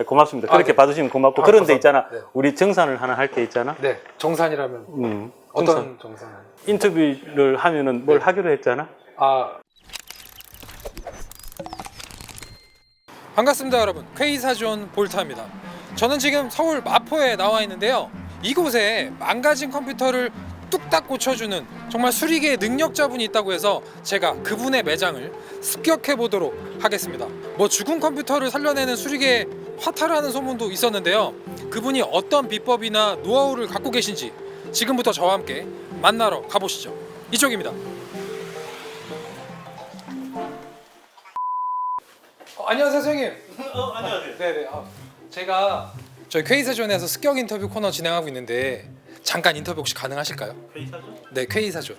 고맙습니다. 그렇게 네. 봐주시면 고맙고. 아, 그런데 감사합니다. 있잖아. 네. 우리 정산을 하나 할 게 있잖아. 네, 정산이라면 어떤 정산? 인터뷰를 하면은 뭘 네. 하기로 했잖아. 반갑습니다, 여러분. 퀘이사존 볼타입니다. 저는 지금 서울 마포에 나와 있는데요. 이곳에 망가진 컴퓨터를 뚝딱 고쳐주는 정말 수리계의 능력자분이 있다고 해서 제가 그분의 매장을 습격해 보도록 하겠습니다. 뭐 죽은 컴퓨터를 살려내는 수리계의 화타라는 소문도 있었는데요. 그분이 어떤 비법이나 노하우를 갖고 계신지 지금부터 저와 함께 만나러 가보시죠. 이쪽입니다. 안녕하세요, 선생님. 안녕하세요. 네네. 제가 저희 퀘이사존에서 습격 인터뷰 코너 진행하고 있는데 잠깐 인터뷰 혹시 가능하실까요? 회의사전? 네, 퀘이사존.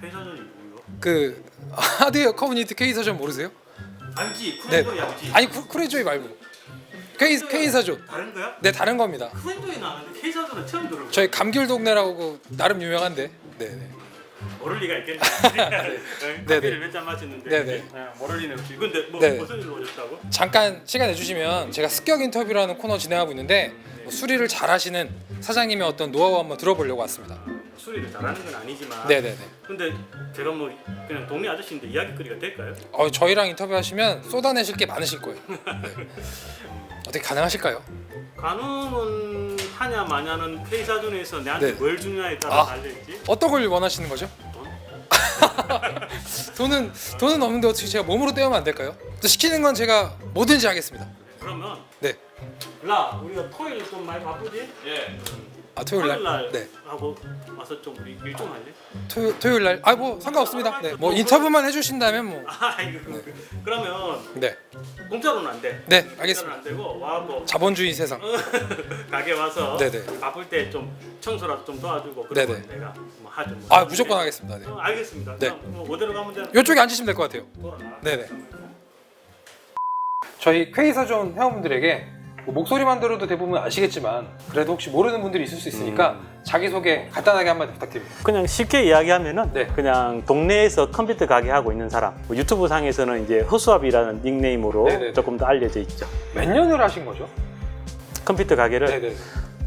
회의사전이 뭐예요? 그 하드웨어 커뮤니티 퀘이사존 모르세요? 알지. 네. 쿠렌조이 알지. 아니 쿠레조이 말고 퀘이사존. 다른 거야? 네, 다른 겁니다. 쿠렌조이 나왔는데 회의사전은 처음 들어요. 저희 감귤 동네라고 나름 유명한데. 네네. 모를 리가 있겠네. 네네. 커피를 몇 잔 마셨는데. 네네. 모를 리는 없지. 근데 뭐 네. 무슨 일로 오셨다고? 잠깐 시간 내주시면 제가 습격 인터뷰라는 코너 진행하고 있는데 뭐 수리를 잘하시는 사장님의 어떤 노하우 한번 들어보려고 왔습니다. 수리를 잘하는 건 아니지만. 네네네. 근데 제가 뭐 그냥 동네 아저씨인데 이야기거리가 될까요? 저희랑 인터뷰하시면 쏟아내실 게 많으실 거예요. 네. 어떻게 가능하실까요? 가능은 하냐 마냐는 회의사전에서 내한테 네. 뭘 주냐에 따라 아. 달려있지. 어떤 걸 원하시는 거죠? 돈은 없는데 어떻게 제가 몸으로 때우면 안 될까요? 또 시키는 건 제가 뭐든지 하겠습니다. 그러면 네. 라 우리가 토요일 좀 많이 바쁘지? 예. 토요일 날. 날 네. 하고 와서 좀 우리 일 좀 할래? 토요일 날. 뭐 상관없습니다. 네. 뭐 인터뷰만 해주신다면 뭐. 이거 그러면 네. 공짜로는 안 돼. 네, 공짜로는 알겠습니다. 안 되고 와고 자본주의 세상. 가게 와서 네네. 바쁠 때 좀 청소라도 좀 도와주고 네네. 그러면 내가 뭐 하죠. 뭐. 무조건 하겠습니다. 네. 알겠습니다. 네. 그럼 뭐 어디로 가면 되나? 이쪽에 앉으시면 될 것 같아요. 돌아가. 네네. 저희 퀘이사존 회원분들에게 뭐 목소리만 들어도 대부분 아시겠지만 그래도 혹시 모르는 분들이 있을 수 있으니까 자기소개 간단하게 한마디 부탁드립니다. 그냥 쉽게 이야기하면은 네. 그냥 동네에서 컴퓨터 가게 하고 있는 사람. 뭐 유튜브 상에서는 이제 허수아비라는 닉네임으로 네네네. 조금 더 알려져 있죠. 몇 년을 하신 거죠? 컴퓨터 가게를 네네.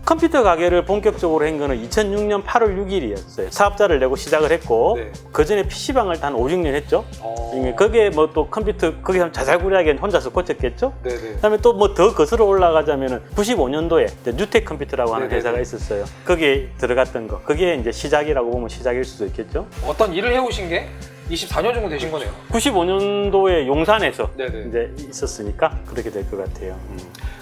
컴퓨터 가게를 본격적으로 한 거는 2006년 8월 6일이었어요. 사업자를 내고 시작을 했고 네. 그 전에 PC방을 한 5, 6년 했죠. 거기에 뭐 또 컴퓨터 거기 자잘구레하게 혼자서 고쳤겠죠. 네네. 그다음에 또 뭐 더 거슬러 올라가자면은 95년도에 뉴텍 컴퓨터라고 하는 네네네. 회사가 있었어요. 거기에 들어갔던 거. 그게 이제 시작이라고 보면 시작일 수도 있겠죠. 어떤 일을 해오신 게 24년 정도 되신 거네요. 95년도에 용산에서 네네. 이제 있었으니까 그렇게 될 것 같아요.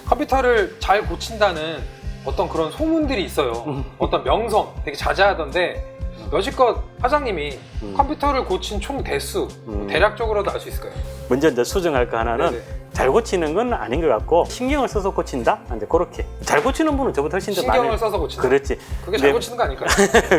컴퓨터를 잘 고친다는 어떤 그런 소문들이 있어요. 어떤 명성 되게 자자하던데 여지껏 사장님이 컴퓨터를 고친 총 대수 대략적으로도 알 수 있을까요? 먼저 이제 수정할 거 하나는 네네. 잘 고치는 건 아닌 것 같고 신경을 써서 고친다? 이제 그렇게 잘 고치는 분은 저보다 훨씬 더 많아요. 신경을 써서 고친다. 그렇지. 그게 잘 네. 고치는 거 아닐까요?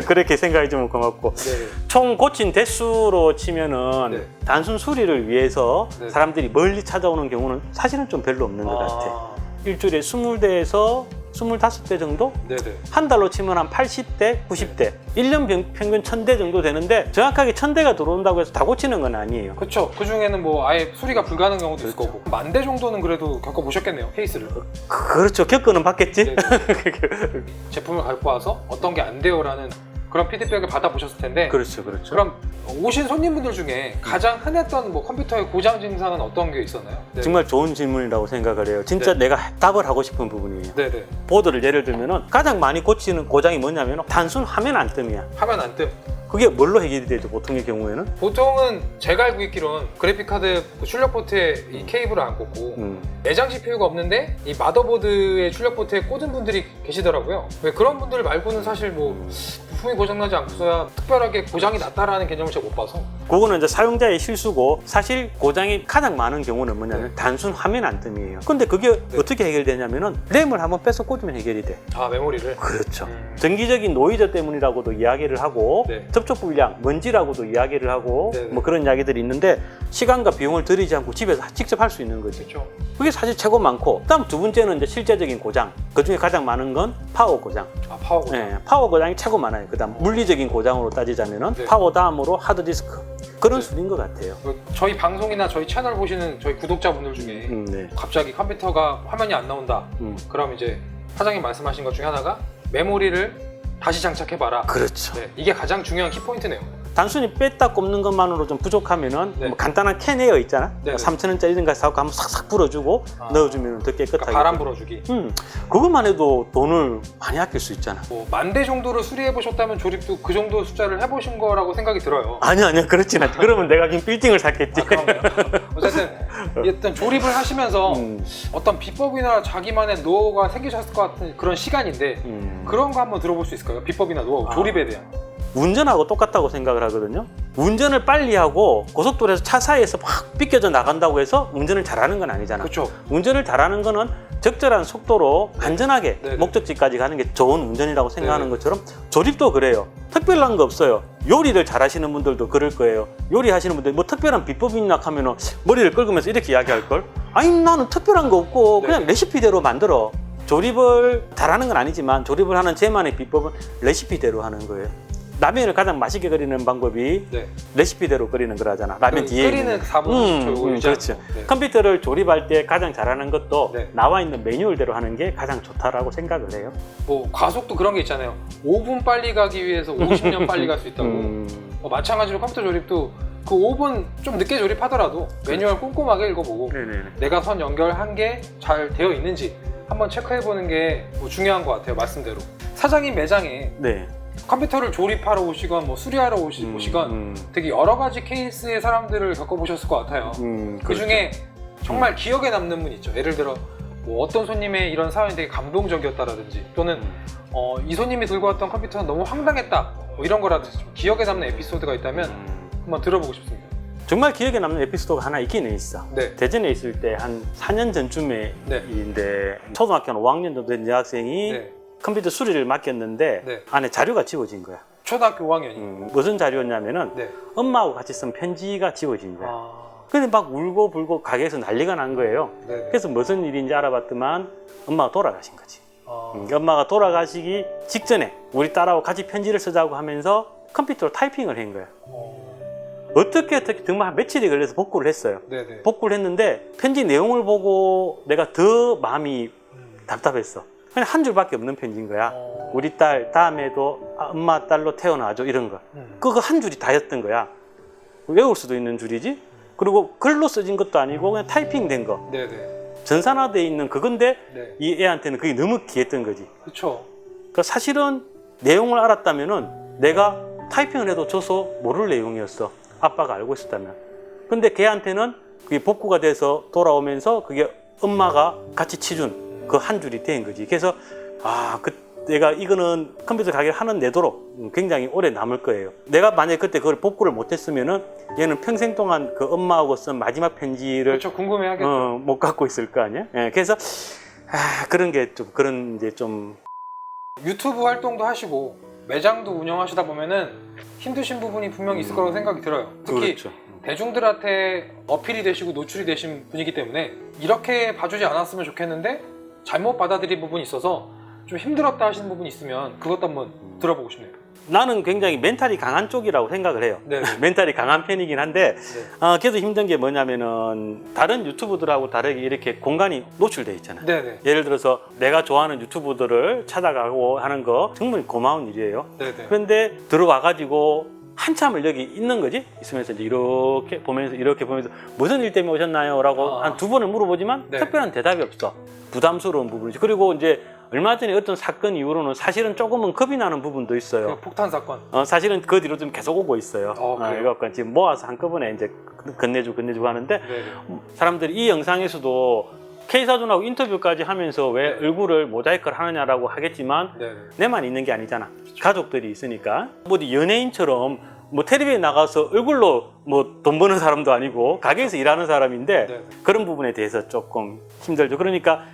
그렇게 생각이 좀 고맙고 네. 총 고친 대수로 치면은 네. 단순 수리를 위해서 네. 사람들이 멀리 찾아오는 경우는 사실은 좀 별로 없는 것 같아. 일주일에 20대에서 25대 정도? 네네. 한 달로 치면 한 80대, 90대. 1년 평균 1000대 정도 되는데 정확하게 1000대가 들어온다고 해서 다 고치는 건 아니에요. 그렇죠. 그 중에는 뭐 아예 수리가 불가능한 경우도 있을 거고 10,000대 정도는 그래도 겪어보셨겠네요, 케이스를. 그렇죠. 겪어는 봤겠지? 네네. 제품을 갖고 와서 어떤 게 안 돼요라는 그런 피드백을 받아보셨을 텐데 그렇죠, 그렇죠. 그럼 오신 손님분들 중에 가장 흔했던 뭐 컴퓨터의 고장 증상은 어떤 게 있었나요? 네. 정말 좋은 질문이라고 생각을 해요. 진짜 네. 내가 답을 하고 싶은 부분이에요. 네네. 보드를 예를 들면은 가장 많이 고치는 고장이 뭐냐면 단순 화면 안 뜸이야. 화면 안 뜸. 그게 뭘로 해결이 되죠? 보통의 경우에는? 보통은 제가 알고 있기로는 그래픽카드 출력 포트에 이 케이블을 안 꽂고 내장 CPU가 없는데 이 마더보드의 출력 포트에 꽂은 분들이 계시더라고요. 왜 그런 분들 말고는 사실 뭐 부품이 고장나지 않고서야 특별하게 고장이 났다라는 개념을 제가 못 봐서. 그거는 이제 사용자의 실수고 사실 고장이 가장 많은 경우는 뭐냐면 단순 화면 안 뜸이에요. 근데 그게 어떻게 해결되냐면은 램을 한번 빼서 꽂으면 해결이 돼. 메모리를. 그렇죠. 전기적인 노이즈 때문이라고도 이야기를 하고 네. 접촉 불량, 먼지라고도 이야기를 하고 네네. 뭐 그런 이야기들이 있는데 시간과 비용을 들이지 않고 집에서 직접 할 수 있는 거지. 그렇죠. 그게 사실 최고 많고 그다음 두 번째는 이제 실제적인 고장. 그 중에 가장 많은 건 파워 고장. 아, 파워 고장. 네, 파워 고장이 최고 많아요. 그다음 물리적인 고장으로 따지자면은 네. 파워 다음으로 하드 디스크 그런 네. 수인 것 같아요. 저희 방송이나 저희 채널 보시는 저희 구독자분들 중에 네. 갑자기 컴퓨터가 화면이 안 나온다. 그럼 이제 사장님 말씀하신 것 중에 하나가 메모리를 다시 장착해봐라. 그렇죠. 네, 이게 가장 중요한 키포인트네요. 단순히 뺐다 꼽는 것만으로 좀 부족하면은 네. 뭐 간단한 캔에어 있잖아. 네, 네. 3,000원짜리 이런 거 사고 한번 싹싹 불어주고 넣어주면 더 깨끗하게. 그러니까 바람 불어주기. 그것만 해도 돈을 많이 아낄 수 있잖아. 뭐 10,000대 정도를 수리해 보셨다면 조립도 그 정도 숫자를 해보신 거라고 생각이 들어요. 아니야 그렇진 않지. 그러면 내가 그냥 빌딩을 샀겠지. 그런가요? 어쨌든 일단 조립을 하시면서 어떤 비법이나 자기만의 노하우가 생기셨을 것 같은 그런 시간인데 그런 거 한번 들어볼 수 있을까요? 비법이나 노하우, 조립에 대한. 운전하고 똑같다고 생각을 하거든요. 운전을 빨리 하고 고속도로에서 차 사이에서 막 삐껴져 나간다고 해서 운전을 잘하는 건 아니잖아. 그렇죠. 운전을 잘하는 거는 적절한 속도로 안전하게 네네. 목적지까지 가는 게 좋은 운전이라고 생각하는 네네. 것처럼 조립도 그래요. 특별한 거 없어요. 요리를 잘하시는 분들도 그럴 거예요. 요리하시는 분들 뭐 특별한 비법이 있나 하면은 머리를 긁으면서 이렇게 이야기할 걸. 아니 나는 특별한 거 없고 그냥 네네. 레시피대로 만들어. 조립을 잘하는 건 아니지만 조립을 하는 제만의 비법은 레시피대로 하는 거예요. 라면을 가장 맛있게 끓이는 방법이 네. 레시피대로 끓이는 거라잖아. 라면 뒤에 끓이는 있는. 4분 10초 그렇죠. 네. 컴퓨터를 조립할 때 가장 잘하는 것도 네. 나와 있는 매뉴얼대로 하는 게 가장 좋다라고 생각을 해요. 뭐 가속도 그런 게 있잖아요. 5분 빨리 가기 위해서 50년 빨리 갈 수 있다고. 마찬가지로 컴퓨터 조립도 그 5분 좀 늦게 조립하더라도 매뉴얼 꼼꼼하게 읽어보고 네네네. 내가 선 연결한 게 잘 되어 있는지 한번 체크해보는 게 뭐 중요한 것 같아요. 말씀대로. 사장님 매장에 네. 컴퓨터를 조립하러 오시건 뭐 수리하러 오시건 되게 여러 가지 케이스의 사람들을 겪어보셨을 것 같아요. 그 중에 정말 기억에 남는 분 있죠. 예를 들어 뭐 어떤 손님의 이런 사연이 되게 감동적이었다라든지 또는 이 손님이 들고 왔던 컴퓨터는 너무 황당했다 뭐 이런 거라든지 좀 기억에 남는 에피소드가 있다면 한번 들어보고 싶습니다. 정말 기억에 남는 에피소드가 하나 있기는 있어. 네. 대전에 있을 때 한 4년 전쯤에 네. 인데 초등학교 한 5학년 정도 된 여학생이 네. 컴퓨터 수리를 맡겼는데 네. 안에 자료가 지워진 거야. 초등학교 5학년이. 무슨 자료였냐면은 네. 엄마하고 같이 쓴 편지가 지워진 거야. 아. 근데 막 울고 불고 가게에서 난리가 난 거예요. 네. 그래서 무슨 일인지 알아봤더만 엄마가 돌아가신 거지. 아. 엄마가 돌아가시기 직전에 우리 딸하고 같이 편지를 쓰자고 하면서 컴퓨터로 타이핑을 한 거야. 어떻게 정말 한 며칠이 걸려서 복구를 했어요. 네네. 복구를 했는데 편지 내용을 보고 내가 더 마음이 답답했어. 그냥 한 줄밖에 없는 편지인 거야. 우리 딸 다음에도 엄마 딸로 태어나죠 이런 거. 그거 한 줄이 다였던 거야. 외울 수도 있는 줄이지. 그리고 글로 써진 것도 아니고 그냥 타이핑된 거. 네네. 전산화돼 있는 그건데 네. 이 애한테는 그게 너무 귀했던 거지. 그렇죠. 그러니까 사실은 내용을 알았다면은 내가 타이핑을 해도 줘서 모를 내용이었어. 아빠가 알고 있었다면. 근데 걔한테는 그게 복구가 돼서 돌아오면서 그게 엄마가 같이 치준 그 한 줄이 된 거지. 그래서 내가 이거는 컴퓨터 가게를 하는 내도록 굉장히 오래 남을 거예요. 내가 만약에 그때 그걸 복구를 못했으면은 얘는 평생 동안 그 엄마하고 쓴 마지막 편지를 그렇죠. 궁금해하겠죠. 못 갖고 있을 거 아니야. 예, 그래서 그런 게 좀 그런 이제 좀 유튜브 활동도 하시고 매장도 운영하시다 보면은 힘드신 부분이 분명히 있을 거라고 생각이 들어요. 특히 그렇죠. 대중들한테 어필이 되시고 노출이 되신 분이기 때문에 이렇게 봐주지 않았으면 좋겠는데 잘못 받아들인 부분이 있어서 좀 힘들었다 하시는 부분이 있으면 그것도 한번 들어보고 싶네요. 나는 굉장히 멘탈이 강한 쪽이라고 생각을 해요. 네. 멘탈이 강한 편이긴 한데 네. 그래도 힘든 게 뭐냐면은 다른 유튜브들하고 다르게 이렇게 공간이 노출돼 있잖아. 네네. 예를 들어서 내가 좋아하는 유튜브들을 찾아가고 하는 거 정말 고마운 일이에요. 네네. 그런데 들어와가지고 한참을 여기 있는 거지. 있으면서 이제 이렇게 보면서 무슨 일 때문에 오셨나요? 라고 한 2번을 물어보지만 네. 특별한 대답이 없어. 부담스러운 부분이지. 그리고 이제 얼마 전에 어떤 사건 이후로는 사실은 조금은 겁이 나는 부분도 있어요. 그 폭탄 사건. 사실은 그 뒤로 좀 계속 오고 있어요. 그래요? 이거 지금 모아서 한꺼번에 이제 건네주고 하는데 네네. 사람들이 이 영상에서도 K사준하고 인터뷰까지 하면서 왜 네. 얼굴을 모자이크를 하느냐라고 하겠지만 네네. 내만 있는 게 아니잖아. 가족들이 있으니까. 뭐 연예인처럼 뭐 텔레비에 나가서 얼굴로 뭐 돈 버는 사람도 아니고 가게에서 일하는 사람인데 네. 그런 부분에 대해서 조금 힘들죠. 그러니까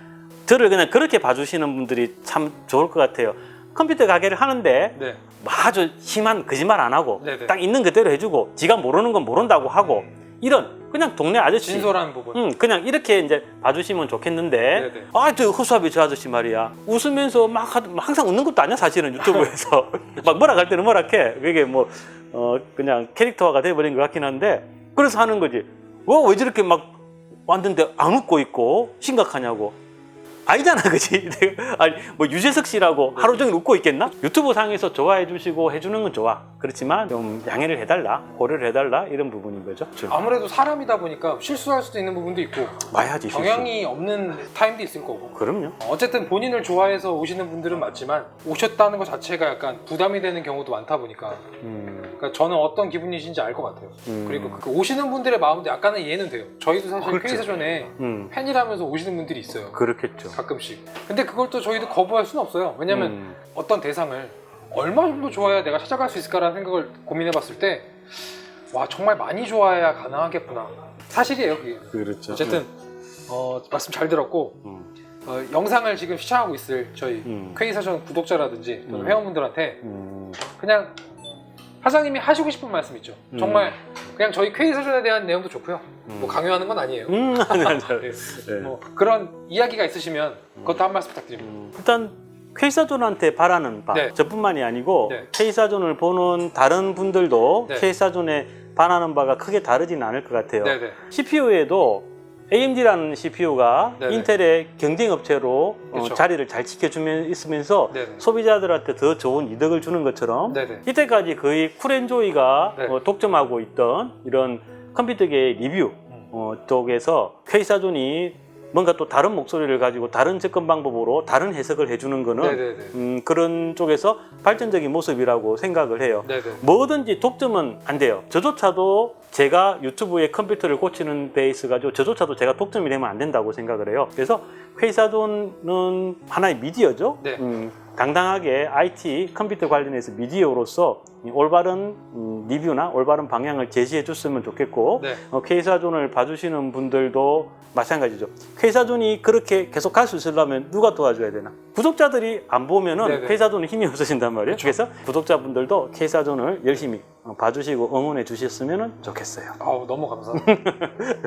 저를 그냥 그렇게 봐주시는 분들이 참 좋을 것 같아요. 컴퓨터 가게를 하는데 네. 아주 심한 거짓말 안 하고 네네. 딱 있는 그대로 해주고 지가 모르는 건 모른다고 하고 이런 그냥 동네 아저씨 진솔한 부분. 그냥 이렇게 이제 봐주시면 좋겠는데 네네. 저 허수아비 저 아저씨 말이야 웃으면서 막 항상 웃는 것도 아니야 사실은 유튜브에서 막 뭐라 할 때는 뭐라 해 그게 뭐 그냥 캐릭터화가 돼버린 것 같긴 한데 그래서 하는 거지 왜 저렇게 막 왔는데 안 웃고 있고 심각하냐고 아니잖아 그지 아니 뭐 유재석 씨라고 하루 종일 웃고 있겠나 유튜브 상에서 좋아해 주시고 해주는 건 좋아 그렇지만 좀 양해를 해달라 고려를 해달라 이런 부분인 거죠 아무래도 사람이다 보니까 실수할 수도 있는 부분도 있고 봐야지 경향이 없는 타임도 있을 거고 그럼요 어쨌든 본인을 좋아해서 오시는 분들은 맞지만 오셨다는 것 자체가 약간 부담이 되는 경우도 많다 보니까 그러니까 저는 어떤 기분이신지 알 것 같아요 그리고 그 오시는 분들의 마음도 약간은 이해는 돼요 저희도 사실 그렇죠. K사전에 팬이라면서 오시는 분들이 있어요 그렇겠죠 가끔씩 근데 그걸 또 저희도 거부할 수는 없어요 왜냐면 어떤 대상을 얼마 정도 좋아해야 내가 찾아갈 수 있을까라는 생각을 고민해 봤을 때 와 정말 많이 좋아해야 가능하겠구나 사실이에요 그게 그렇죠 어쨌든 말씀 잘 들었고 영상을 지금 시청하고 있을 저희 K사전 구독자라든지 또는 회원분들한테 그냥 사장님이 하시고 싶은 말씀 있죠 정말 그냥 저희 K사전에 대한 내용도 좋고요 뭐 강요하는 건 아니에요 네. 뭐 그런 이야기가 있으시면 그것도 한 말씀 부탁드립니다 일단 K사존한테 바라는 바 네. 저뿐만이 아니고 네. K사존을 보는 다른 분들도 네. K사존에 바라는 바가 크게 다르지는 않을 것 같아요 네네. CPU에도 AMD라는 CPU가 네네. 인텔의 경쟁업체로 그렇죠. 자리를 잘 지켜주면 있으면서 네네. 소비자들한테 더 좋은 이득을 주는 것처럼 네네. 이때까지 거의 쿨앤조이가 네. 독점하고 있던 이런 컴퓨터계의 리뷰 쪽에서 K사존이 뭔가 또 다른 목소리를 가지고 다른 접근 방법으로 다른 해석을 해주는 거는 네네네. 그런 쪽에서 발전적인 모습이라고 생각을 해요. 네네. 뭐든지 독점은 안 돼요. 저조차도 제가 유튜브에 컴퓨터를 고치는 데 있어가지고 저조차도 제가 독점이 되면 안 된다고 생각을 해요. 그래서 K사존은 하나의 미디어죠. 네. 당당하게 IT 컴퓨터 관련해서 미디어로서 올바른 리뷰나 올바른 방향을 제시해 줬으면 좋겠고 네. K사존을 봐주시는 분들도 마찬가지죠. K사존이 그렇게 계속 갈 수 있으려면 누가 도와줘야 되나? 구독자들이 안 보면은 네네. K사존은 힘이 없어진단 말이에요. 그렇죠. 그래서 구독자분들도 K사존을 열심히 봐주시고 응원해 주셨으면 좋겠어요. 너무 감사합니다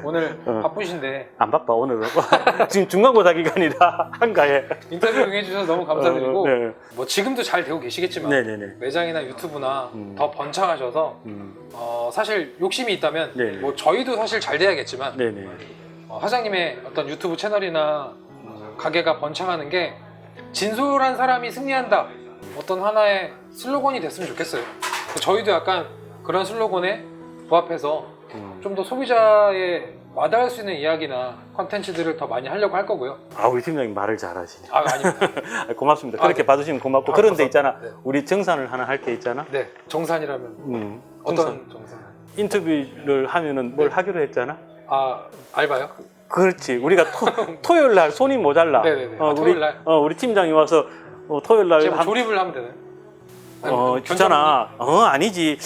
오늘 바쁘신데 안 바빠 오늘은 지금 중간고사 기간이라 한가해. 인터뷰 응해주셔서 너무 감사드리고 네. 뭐 지금도 잘 되고 계시겠지만 네네네. 매장이나 유튜브나 더 번창하셔서 사실 욕심이 있다면 네네. 뭐 저희도 사실 잘 돼야겠지만 네네. 사장님의 어떤 유튜브 채널이나 가게가 번창하는 게 진솔한 사람이 승리한다 어떤 하나의 슬로건이 됐으면 좋겠어요 저희도 약간 그런 슬로건에 부합해서 좀 더 소비자의 와닿을 수 있는 이야기나 컨텐츠들을 더 많이 하려고 할 거고요 우리 팀장님 말을 잘하시네. 아닙니다 고맙습니다. 그렇게 네. 봐주시면 고맙고. 아, 그런데 감사합니다. 있잖아. 네. 우리 정산을 하나 할 게 있잖아. 네 정산이라면 어떤 정산? 인터뷰를 하면은 뭘 하기로 했잖아. 알바요? 그렇지. 우리가 토요일 날 손이 모자라. 네네네. 토요일 날? 우리 팀장이 와서 토요일 날 제가 조립을 하면 되나요? 주잖아. 아니지.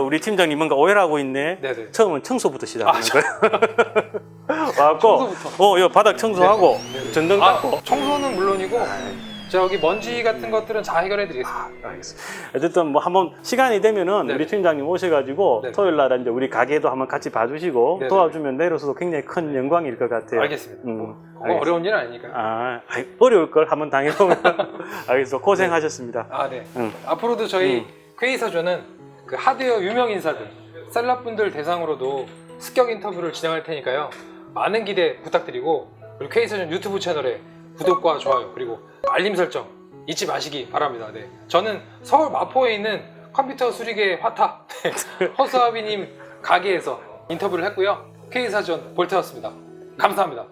우리 팀장님 뭔가 오해를 하고 있네. 네네. 처음은 청소부터 시작하는 거야. 와갖고, 청소부터. 바닥 청소하고, 네네. 전등 닦고. 청소는 물론이고 저기 먼지 같은 것들은 다 해결해 드리겠습니다. 알겠습니다. 어쨌든 뭐 한번 시간이 되면은 네네. 우리 팀장님 오셔가지고 네네. 토요일 날 이제 우리 가게도 한번 같이 봐주시고 네네. 도와주면 내로서도 굉장히 큰 영광일 것 같아요. 알겠습니다. 그거 알겠습니다. 어려운 일은 아니니까. 어려울 걸 한번 당해보면. 알겠어. 고생하셨습니다. 네. 응. 앞으로도 저희 K사전은 그 하드웨어 유명 인사들, 셀럽분들 대상으로도 습격 인터뷰를 진행할 테니까요. 많은 기대 부탁드리고 그리고 K사전 유튜브 채널에 구독과 좋아요 그리고 알림 설정 잊지 마시기 바랍니다. 네. 저는 서울 마포에 있는 컴퓨터 수리계 화타 허수아비님 가게에서 인터뷰를 했고요. K사전 볼트였습니다. 감사합니다.